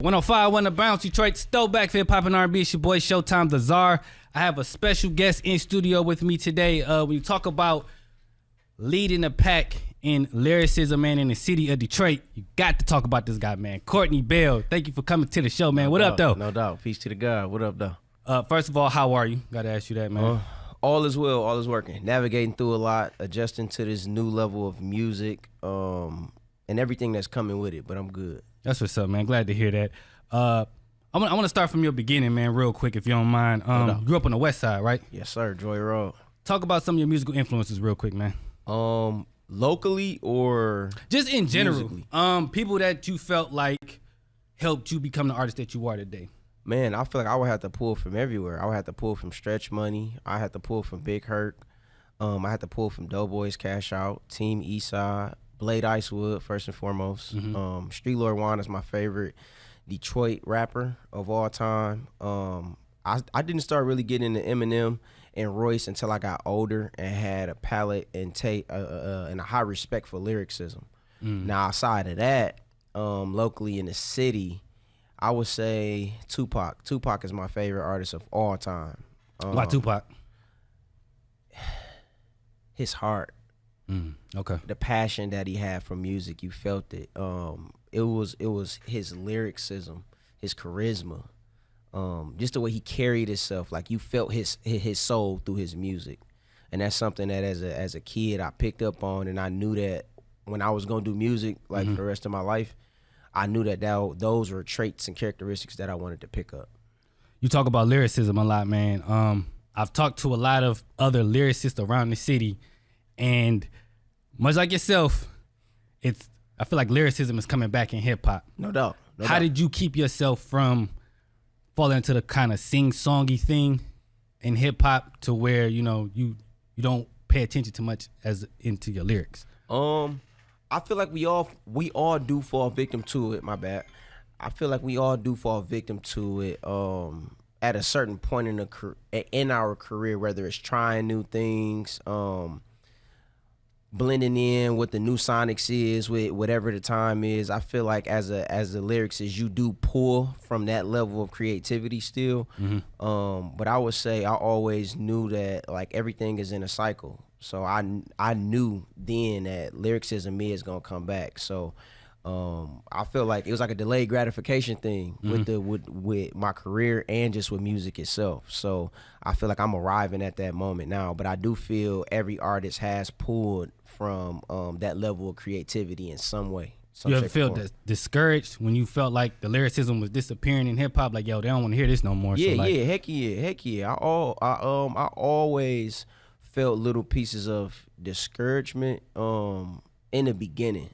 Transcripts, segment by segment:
105, One to Bounce, Detroit's throwback for hip-hop and R&B. It's your boy Showtime the Czar. I have a special guest in studio with me today. When you talk about leading the pack in lyricism, man, in the city of Detroit, you got to talk about this guy, man. Courtney Bell, thank you for coming to the show, man. What up, though? No doubt. Peace to the God. What up, though? First of all, how are you? Got to ask you that, man. All is well. All is working. Navigating through a lot, adjusting to this new level of music, and everything that's coming with it, but I'm good. That's what's up, man. Glad to hear that. I want to start from your beginning, man, real quick, if you don't mind. Grew up on the west side, right? Yes, sir. Joy Road. Talk about some of your musical influences real quick, man. Locally or just in general? Musically? People that you felt like helped you become the artist that you are today. Man, I feel like I would have to pull from everywhere. I would have to pull from Stretch Money. I had to pull from Big Hurt. I had to pull from Doughboys Cash Out, Team Eastside, Blade Icewood, first and foremost. Street Lord Juan is my favorite Detroit rapper of all time. I didn't start really getting into Eminem and Royce until I got older and had a palate and and a high respect for lyricism. Now, outside of that, locally in the city, I would say Tupac. Tupac is my favorite artist of all time. Why Tupac? His heart. Okay. The passion that he had for music, you felt it. It was his lyricism, his charisma, just the way he carried himself. Like you felt his soul through his music, and that's something that as a kid I picked up on, and I knew that when I was gonna do music, like for the rest of my life, I knew that those were traits and characteristics that I wanted to pick up. You talk about lyricism a lot, man. I've talked to a lot of other lyricists around the city, and much like yourself, I feel like lyricism is coming back in hip hop. No doubt. How did you keep yourself from falling into the kind of sing-songy thing in hip hop to where you don't pay attention too much as into your lyrics? I feel like we all do fall victim to it. My bad. I feel like we all do fall victim to it. At a certain point in our career, whether it's trying new things, blending in what the new sonics is with whatever the time is. I feel like as a lyricist, you do pull from that level of creativity still. But I would say I always knew that like everything is in a cycle. So I knew then that lyricism is gonna come back. So I feel like it was like a delayed gratification thing with my career and just with music itself. So I feel like I'm arriving at that moment now. But I do feel every artist has pulled from that level of creativity in some way. You ever feel discouraged when you felt like the lyricism was disappearing in hip hop? Like, yo, they don't want to hear this no more. Yeah, heck yeah. I always felt little pieces of discouragement in the beginning.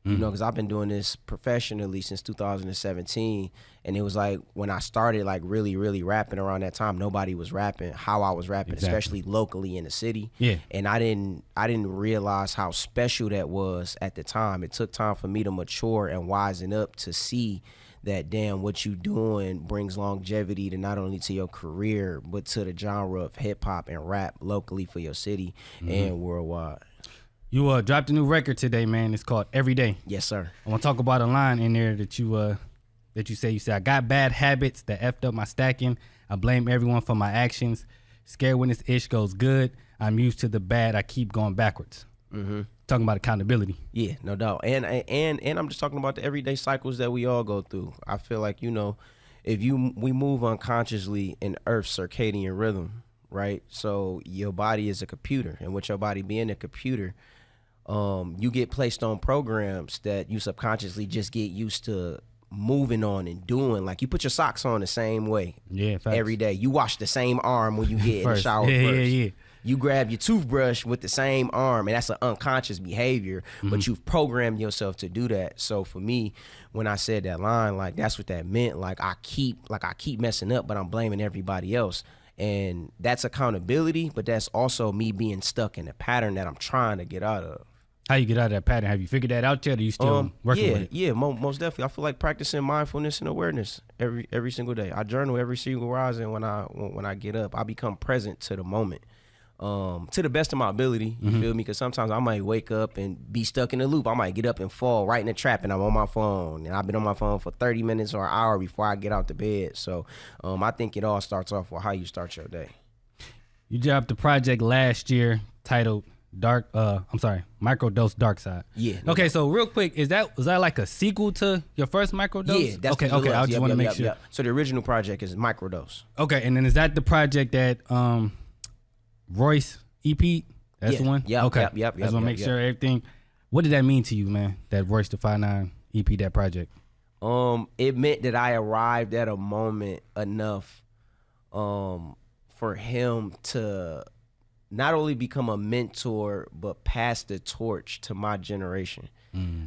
You know, because I've been doing this professionally since 2017, and it was like when I started like really, really rapping around that time, nobody was rapping how I was rapping, especially locally in the city. Yeah. And I didn't realize how special that was at the time. It took time for me to mature and wisen up to see that damn what you doing brings longevity to not only to your career but to the genre of hip hop and rap locally for your city and worldwide. You dropped a new record today, man. It's called Every Day. Yes, sir. I want to talk about a line in there that you say, I got bad habits that effed up my stacking. I blame everyone for my actions. Scared when this ish goes good. I'm used to the bad. I keep going backwards. Talking about accountability. Yeah, no doubt. And I'm just talking about the everyday cycles that we all go through. I feel like, you know, we move unconsciously in Earth's circadian rhythm, right? So your body is a computer, and with your body being a computer, you get placed on programs that you subconsciously just get used to moving on and doing. Like you put your socks on the same way every day. You wash the same arm when you get in the shower first. Yeah. You grab your toothbrush with the same arm, and that's an unconscious behavior, but you've programmed yourself to do that. So for me, when I said that line, like that's what that meant. Like I keep messing up, but I'm blaming everybody else. And that's accountability, but that's also me being stuck in a pattern that I'm trying to get out of. How you get out of that pattern? Have you figured that out yet, or are you still working with it? Yeah, most definitely. I feel like practicing mindfulness and awareness every single day. I journal every single rising when I get up. I become present to the moment. to the best of my ability. You feel me? Because sometimes I might wake up and be stuck in a loop. I might get up and fall right in the trap, and I'm on my phone, and I've been on my phone for 30 minutes or an hour before I get out the bed. So I think it all starts off with how you start your day. You dropped the project last year titled Microdose Dark Side. Yeah. Okay, so real quick, was that like a sequel to your first Microdose? Yeah, that's okay. I just want to make sure. Yep. So the original project is Microdose. Okay, and then is that the project that Royce EP? That's the one? Yep, okay. Yep. I just want to make sure everything. What did that mean to you, man, that Royce the 5'9" EP, that project? It meant that I arrived at a moment enough for him to not only become a mentor, but pass the torch to my generation.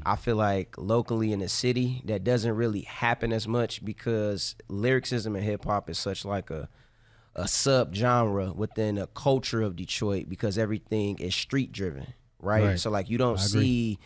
I feel like locally in the city, that doesn't really happen as much because lyricism and hip hop is such like a sub-genre within a culture of Detroit because everything is street driven, right? So like you don't see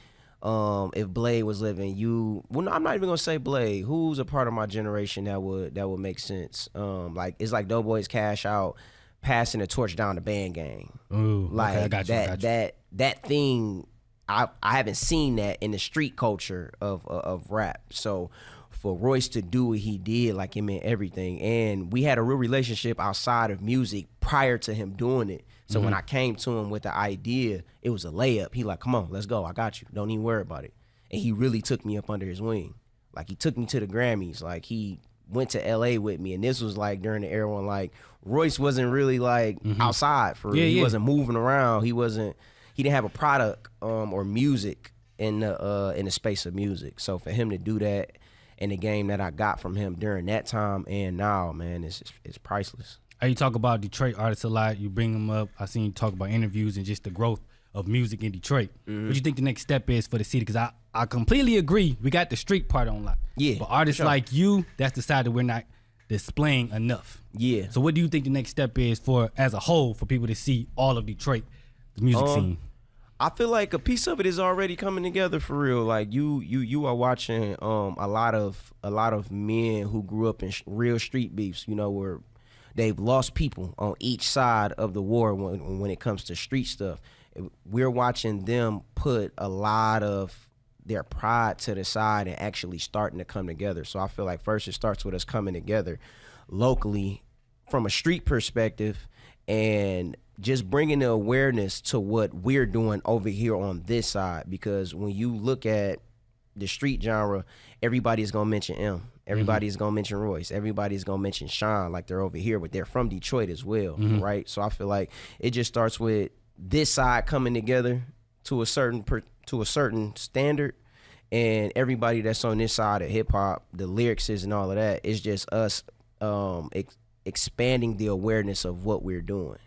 if Blade was living, no, I'm not even gonna say Blade. Who's a part of my generation that would make sense? Like it's like Doughboys Cash Out passing the torch down to Band Gang. Ooh, like okay, I got you. That thing, I haven't seen that in the street culture of rap. So for Royce to do what he did, like it meant everything. And we had a real relationship outside of music prior to him doing it. So when I came to him with the idea, it was a layup. He like, come on, let's go. I got you. Don't even worry about it. And he really took me up under his wing. Like he took me to the Grammys. Like he went to LA with me. And this was like during the era when like Royce wasn't really like outside for real. He wasn't moving around. He didn't have a product or music in the space of music. So for him to do that and the game that I got from him during that time and now, man, it's priceless. You talk about Detroit artists a lot. You bring them up. I seen you talk about interviews and just the growth of music in Detroit. What do you think the next step is for the city? Because I completely agree. We got the street part on lock. Yeah. But artists like you, that's the side that we're not displaying enough. Yeah. So what do you think the next step is for, as a whole, for people to see all of Detroit, the music scene? I feel like a piece of it is already coming together for real. Like you are watching a lot of men who grew up in real street beefs, you know, where they've lost people on each side of the war when it comes to street stuff. We're watching them put a lot of their pride to the side and actually starting to come together. So I feel like first it starts with us coming together locally from a street perspective and just bringing the awareness to what we're doing over here on this side. Because when you look at the street genre, everybody's gonna mention M. Everybody's gonna mention Royce. Everybody's gonna mention Sean, like they're over here, but they're from Detroit as well, right? So I feel like it just starts with this side coming together to a certain standard, and everybody that's on this side of hip hop, the lyrics and all of that, is just us expanding the awareness of what we're doing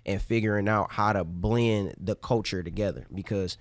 and figuring out how to blend the culture together. Because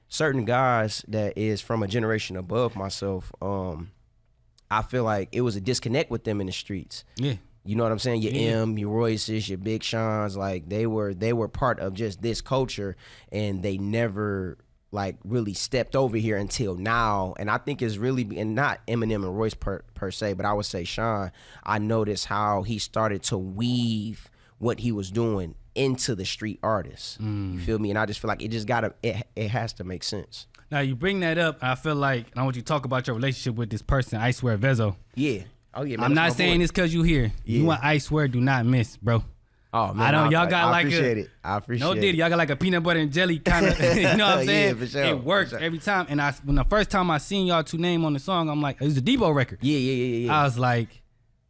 certain guys that is from a generation above myself, I feel like it was a disconnect with them in the streets. Yeah. You know what I'm saying? Your M, your Royces, your Big Sean's, like they were part of just this culture, and they never like really stepped over here until now. And I think it's really, and not Eminem and Royce per se, but I would say Sean, I noticed how he started to weave what he was doing into the street artists. You feel me? And I just feel like it has to make sense. Now you bring that up, I feel like, and I want you to talk about your relationship with this person, I Swear Vezo. Yeah. Oh yeah, man, I'm not saying this because you here. Yeah. You want I Swear do not miss, bro. Oh man, I don't. Y'all got like appreciate it. I appreciate no it. did. Y'all got like a peanut butter and jelly kind of. You know what I'm saying? Yeah, for sure. It works every time. And when the first time I seen y'all two name on the song, I'm like, it was a Debo record. Yeah. I was like,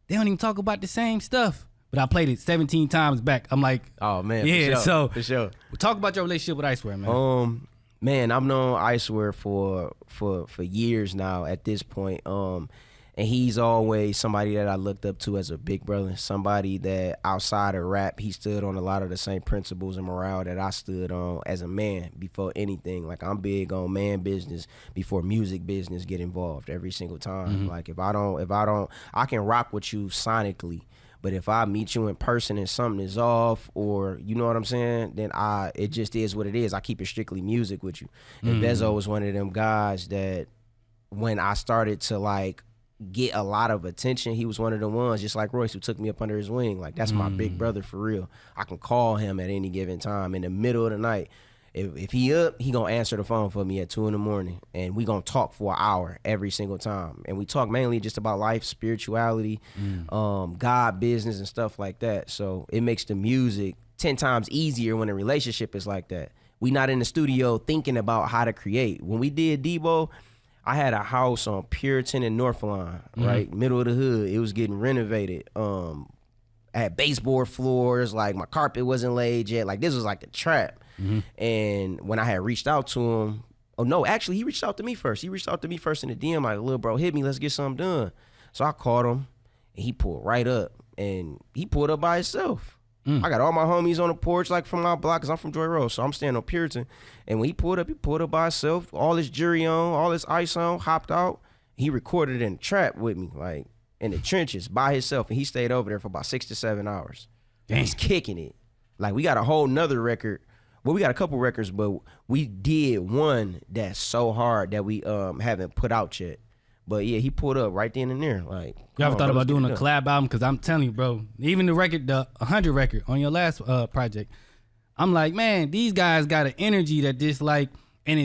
they don't even talk about the same stuff. But I played it 17 times back. I'm like, oh man, yeah. For sure. Talk about your relationship with I Swear, man. Man, I've known I Swear for years now at this point. And he's always somebody that I looked up to as a big brother, somebody that outside of rap, he stood on a lot of the same principles and morale that I stood on as a man before anything. Like I'm big on man business before music business get involved every single time. Like if I don't, I can rock with you sonically, but if I meet you in person and something is off, or you know what I'm saying, then it just is what it is. I keep it strictly music with you. And Vezo was one of them guys that when I started to like get a lot of attention, he was one of the ones, just like Royce, who took me up under his wing. Like, that's my big brother for real. I can call him at any given time in the middle of the night. If he up, he gonna answer the phone for me at 2 a.m, and we gonna talk for an hour every single time. And we talk mainly just about life, spirituality, God, business, and stuff like that. So it makes the music 10 times easier when a relationship is like that. We not in the studio thinking about how to create. When we did Debo, I had a house on Puritan and Northline, right? Middle of the hood. It was getting renovated. I had baseboard floors. Like, my carpet wasn't laid yet. Like, this was like the trap. And when I had reached out to him, oh no, actually he reached out to me first. He reached out to me first in the DM, like, little bro, hit me, let's get something done. So I called him, and he pulled right up, and he pulled up by himself. I got all my homies on the porch, like, from my block, because I'm from Joy Road, so I'm staying on Puritan. And when he pulled up by himself, all his jewelry on, all his ice on, hopped out. He recorded in the trap with me, like, in the trenches by himself, and he stayed over there for about 6 to 7 hours. And he's kicking it. Like, we got a whole nother record. Well, we got a couple records, but we did one that's so hard that we haven't put out yet. But yeah, he pulled up right then and there. Like, you ever thought about doing a collab album? Because I'm telling you, bro, even the record, the 100 record on your last project, I'm like, man, these guys got an energy that just like, and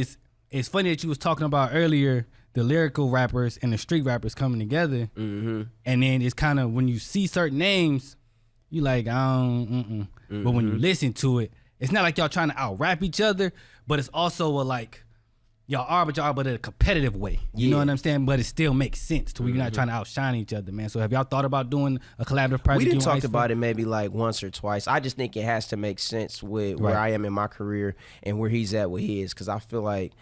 it's funny that you was talking about earlier, the lyrical rappers and the street rappers coming together. And then it's kind of, when you see certain names, you like, I don't, But when you listen to it, it's not like y'all trying to out-rap each other, but it's also a like, y'all are, but in a competitive way. You know what I'm saying? But it still makes sense to where you're not trying to outshine each other, man. So have y'all thought about doing a collaborative project? We didn't talk about it maybe like once or twice. I just think it has to make sense with where I am in my career and where he's at with his, because I feel like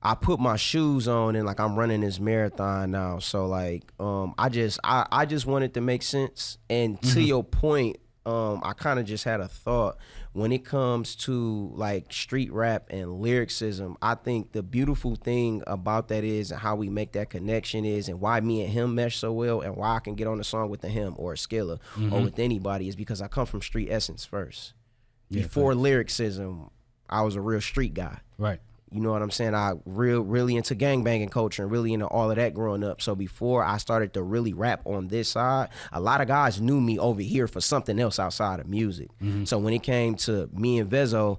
I put my shoes on and like I'm running this marathon now. So like I just wanted to make sense. And to your point, I kind of just had a thought when it comes to like street rap and lyricism. I think the beautiful thing about that is, and how we make that connection is, and why me and him mesh so well, and why I can get on the song with him or a Skilla or with anybody, is because I come from street essence first. Before lyricism, I was a real street guy. Right. You know what I'm saying? I really into gangbanging culture and really into all of that growing up. So before I started to really rap on this side, a lot of guys knew me over here for something else outside of music. So when it came to me and Vezo,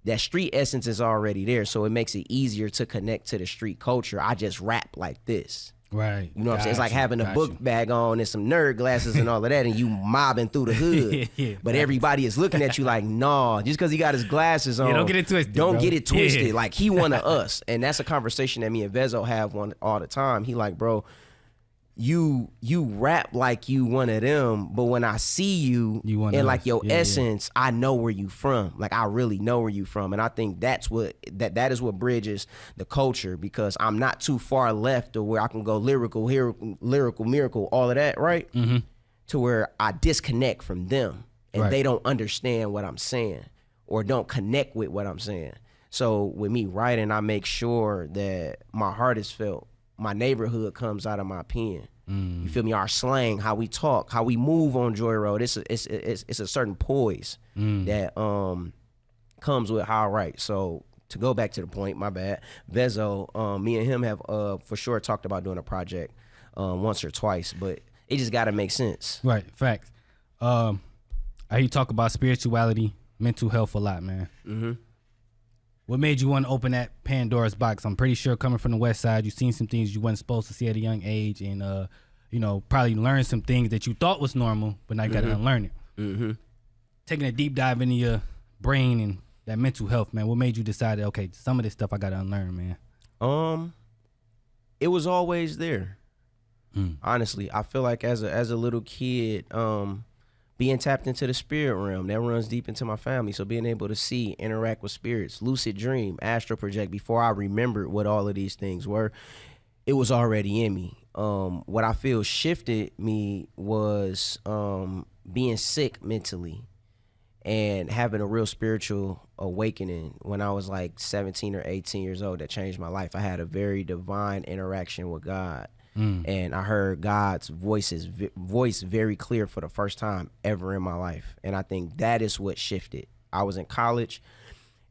that street essence is already there. So it makes it easier to connect to the street culture. I just rap like this. Right. You know what I'm saying? It's like having a book bag on and some nerd glasses and all of that, and you mobbing through the hood. But everybody is looking at you like, nah, just because he got his glasses on. Don't get it twisted. Don't get it twisted. Like, he one of us. And that's a conversation that me and Vezo have all the time. He like, bro, you rap like you one of them, but when I see you and like your essence, I know where you from. Like, I really know where you from. And I think that's what that is what bridges the culture, because I'm not too far left, or where I can go lyrical, miracle, all of that, right? To where I disconnect from them, and they don't understand what I'm saying or don't connect with what I'm saying. So with me writing, I make sure that my heart is felt. My neighborhood comes out of my pen. You feel me? Our slang, how we talk, how we move on Joy Road. It's a certain poise that comes with how I write. So to go back to the point, my bad, Vezo, me and him have for sure talked about doing a project once or twice, but it just got to make sense. Right, facts. I hear you talk about spirituality, mental health a lot, man. What made you want to open that Pandora's box? I'm pretty sure, coming from the West Side, you've seen some things you weren't supposed to see at a young age, and you know, probably learned some things that you thought was normal, but now you got to unlearn it. Taking a deep dive into your brain and that mental health, man. What made you decide that, okay, some of this stuff I got to unlearn, man? It was always there. Honestly, I feel like as a little kid, being tapped into the spirit realm, that runs deep into my family. So being able to see, interact with spirits, lucid dream, astral project, before I remembered what all of these things were, it was already in me. What I feel shifted me was being sick mentally and having a real spiritual awakening when I was like 17 or 18 years old that changed my life. I had a very divine interaction with God. And I heard God's voice very clear for the first time ever in my life. And I think that is what shifted. I was in college,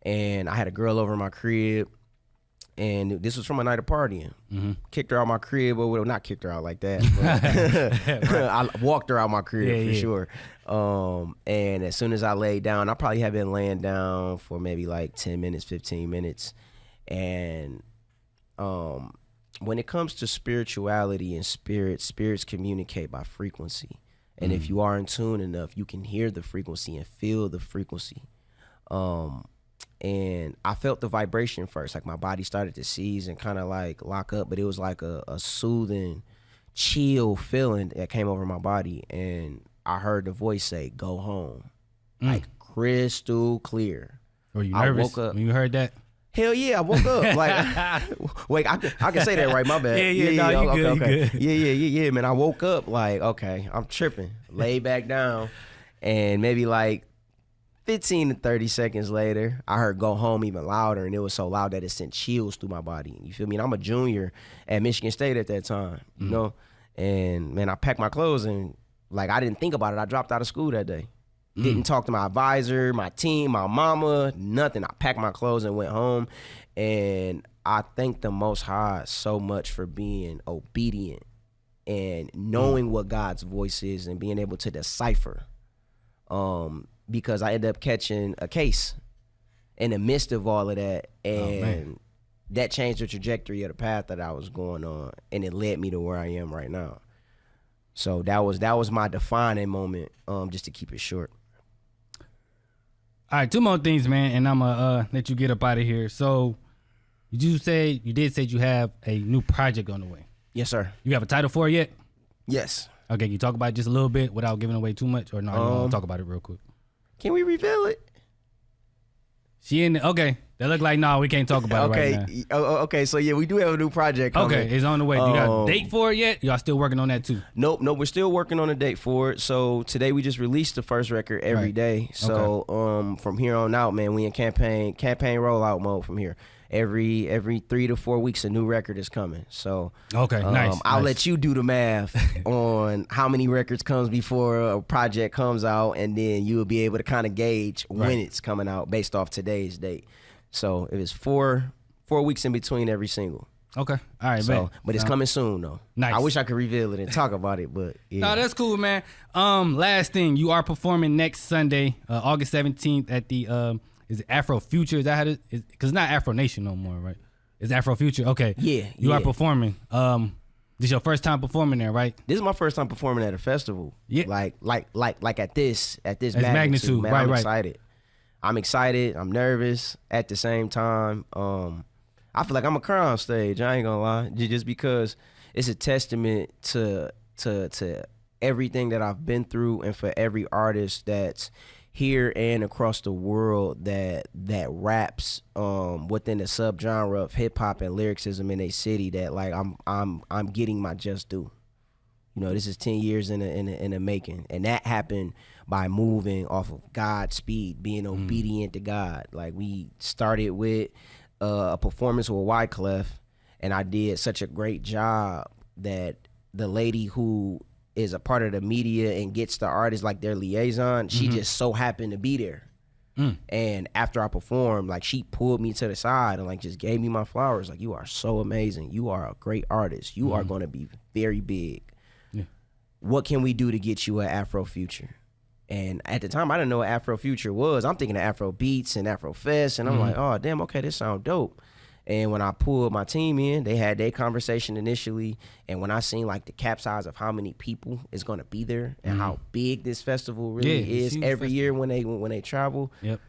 and I had a girl over my crib, And this was from a night of partying. Kicked her out my crib, or well, not kicked her out like that. But I walked her out my crib for sure. And as soon as I laid down, I probably had been laying down for maybe like 10 minutes, 15 minutes. And when it comes to spirituality and spirits communicate by frequency. And if you are in tune enough, you can hear the frequency and feel the frequency. And I felt the vibration first, like my body started to seize and kind of like lock up, but it was like a soothing, chill feeling that came over my body. And I heard the voice say, "Go home," like crystal clear. Were you nervous I woke up when you heard that? Hell yeah, I woke up. Like, wait, I can say that right, my bad. Okay. Yeah, man. I woke up like, okay, I'm tripping. Lay back down, and maybe like 15 to 30 seconds later, I heard "Go home" even louder, and it was so loud that it sent chills through my body. You feel me? And I'm a junior at Michigan State at that time, you know? And man, I packed my clothes, and like, I didn't think about it. I dropped out of school that day. Didn't talk to my advisor, my team, my mama, nothing. I packed my clothes and went home. And I thank the Most High so much for being obedient and knowing what God's voice is and being able to decipher. Because I ended up catching a case in the midst of all of that. And that changed the trajectory of the path that I was going on. And it led me to where I am right now. So that was my defining moment, just to keep it short. All right, 2 more things, man, and I'm gonna let you get up out of here. So you did say you have a new project on the way. Yes, sir. You have a title for it yet? Yes. Okay, can you talk about it just a little bit without giving away too much, or no? You want to talk about it real quick? Can we reveal it? She in the, okay. That look like no, we can't talk about it right now. Okay. So yeah, we do have a new project coming. Okay, it's on the way. You got a date for it yet? Y'all still working on that too? Nope. We're still working on a date for it. So today we just released the first record every day. So from here on out, man, we in campaign rollout mode from here. Every 3 to 4 weeks, a new record is coming. So nice. I'll let you do the math on how many records comes before a project comes out, and then you will be able to kind of gauge when it's coming out based off today's date. So it is 4 weeks in between every single. Okay. All right, so, but it's coming soon though. Nice. I wish I could reveal it and talk about it, but yeah. No, that's cool, man. Last thing, you are performing next Sunday, August 17th at the is it Afro Future? Is that how it is? Because it's not Afro Nation no more, right? It's Afro Future. Okay. Yeah. You are performing. This is your first time performing there, right? This is my first time performing at a festival. Yeah. Like at this magnitude. Man, right, I'm excited. I'm excited. I'm nervous at the same time. I feel like I'm a cry on stage. I ain't gonna lie, just because it's a testament to everything that I've been through, and for every artist that's here and across the world that raps within the subgenre of hip hop and lyricism in a city, that like I'm getting my just due. You know, this is 10 years in the making, and that happened by moving off of God's speed, being obedient to God. Like, we started with a performance with Wyclef, and I did such a great job that the lady who is a part of the media and gets the artist like their liaison, she just so happened to be there. And after I performed, like, she pulled me to the side and like just gave me my flowers. Like, you are so amazing. You are a great artist. You are going to be very big. Yeah. What can we do to get you an Afro Future? And at the time, I didn't know what Afro Future was. I'm thinking of Afro Beats and Afro Fest, and I'm like, oh, damn, okay, this sound dope. And when I pulled my team in, they had their conversation initially, and when I seen like the cap size of how many people is going to be there and how big this festival really is every year when they travel, it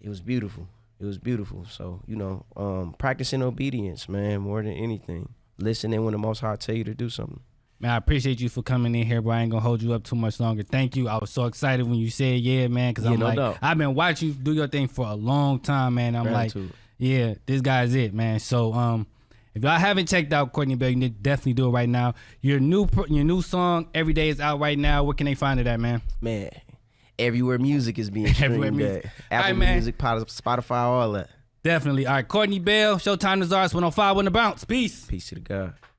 was beautiful. It was beautiful. So, you know, practicing obedience, man, more than anything. Listening when the Most High tell you to do something. Man, I appreciate you for coming in here, but I ain't gonna hold you up too much longer. Thank you. I was so excited when you said yeah, man, because I'm no like, doubt. I've been watching you do your thing for a long time, man. I'm Gratitude. Like, yeah, this guy's it, man. So, if y'all haven't checked out Courtney Bell, you need to definitely do it right now. Your new song, Every Day, is out right now. Where can they find it at, man? Man, everywhere music is being streamed at. Apple Music, Spotify, all that. Definitely. All right, Courtney Bell, Showtime the Czar, 105 on the bounce. Peace. Peace to the God.